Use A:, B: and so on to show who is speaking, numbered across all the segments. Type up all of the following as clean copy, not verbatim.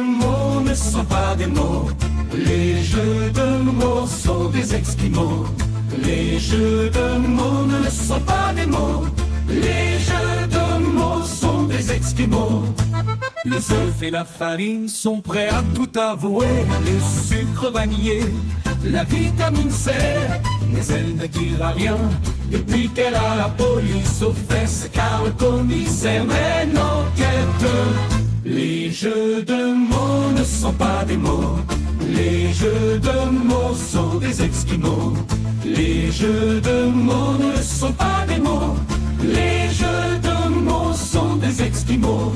A: de mots ne sont pas des mots. Les jeux de mots sont des Esquimaux. Les jeux de mots ne sont pas des mots. Les jeux de mots sont des Esquimaux. Les œufs et la farine sont prêts à tout avouer. Le sucre vanillé, la vitamine C, mais elle ne dira rien depuis qu'elle a la police aux fesses, car le commissaire mène enquête. Les jeux de mots ne sont pas des mots. Les jeux de mots sont des Esquimaux. Les jeux de mots ne sont pas des mots. Les jeux de mots sont des Esquimaux.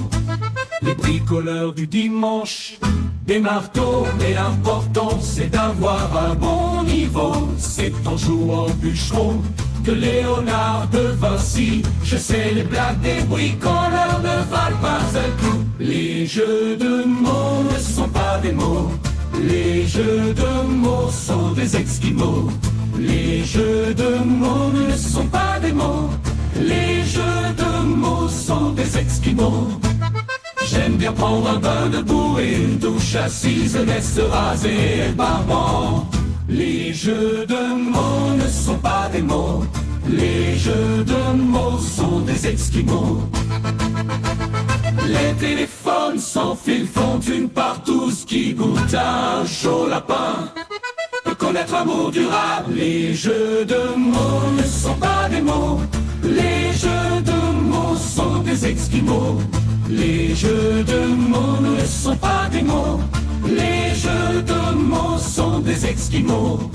A: Les bricoleurs du dimanche, des marteaux, mais l'important c'est d'avoir un bon niveau. C'est en jouant bûcheron que Léonard de Vinci. Je sais les blagues des bricoleurs ne valent pas un coup. Les jeux de mots ne sont pas des mots. Les jeux de mots sont des Esquimaux. Les jeux de mots ne sont pas des mots. Les jeux de mots sont des Esquimaux. J'aime bien prendre un bain de boue et une douche assise, mais se raser barbant. Les jeux de mots ne sont pas des mots. Les jeux de mots sont des Esquimaux. Les téléphones sans fil font une partouze qui goûte un chaud lapin. Peut connaître un mot durable. Les jeux de mots ne sont pas des mots. Les jeux de mots sont des Esquimaux. Les jeux de mots ne sont pas des mots. Les jeux de mots sont des Esquimaux.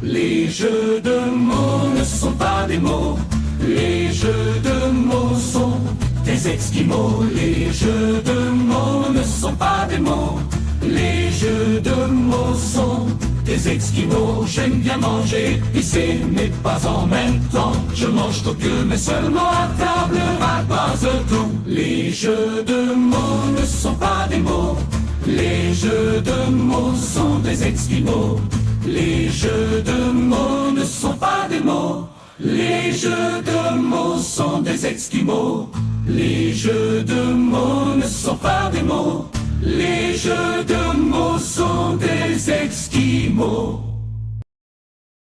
A: Les jeux de mots ne sont pas des mots. Les jeux de mots sont des Esquimaux. Les jeux de mots ne sont pas des mots. Les jeux de mots sont des Esquimaux. J'aime bien manger épicé, mais pas en même temps. Je mange trop que, mais seulement à table, à base de tout. Les jeux de mots ne sont pas des mots. Les jeux de mots sont des Esquimaux. Les jeux de mots ne sont pas des mots. Les jeux de mots sont des Esquimaux. Les jeux de mots ne sont pas des mots. Les jeux de mots sont des Esquimaux.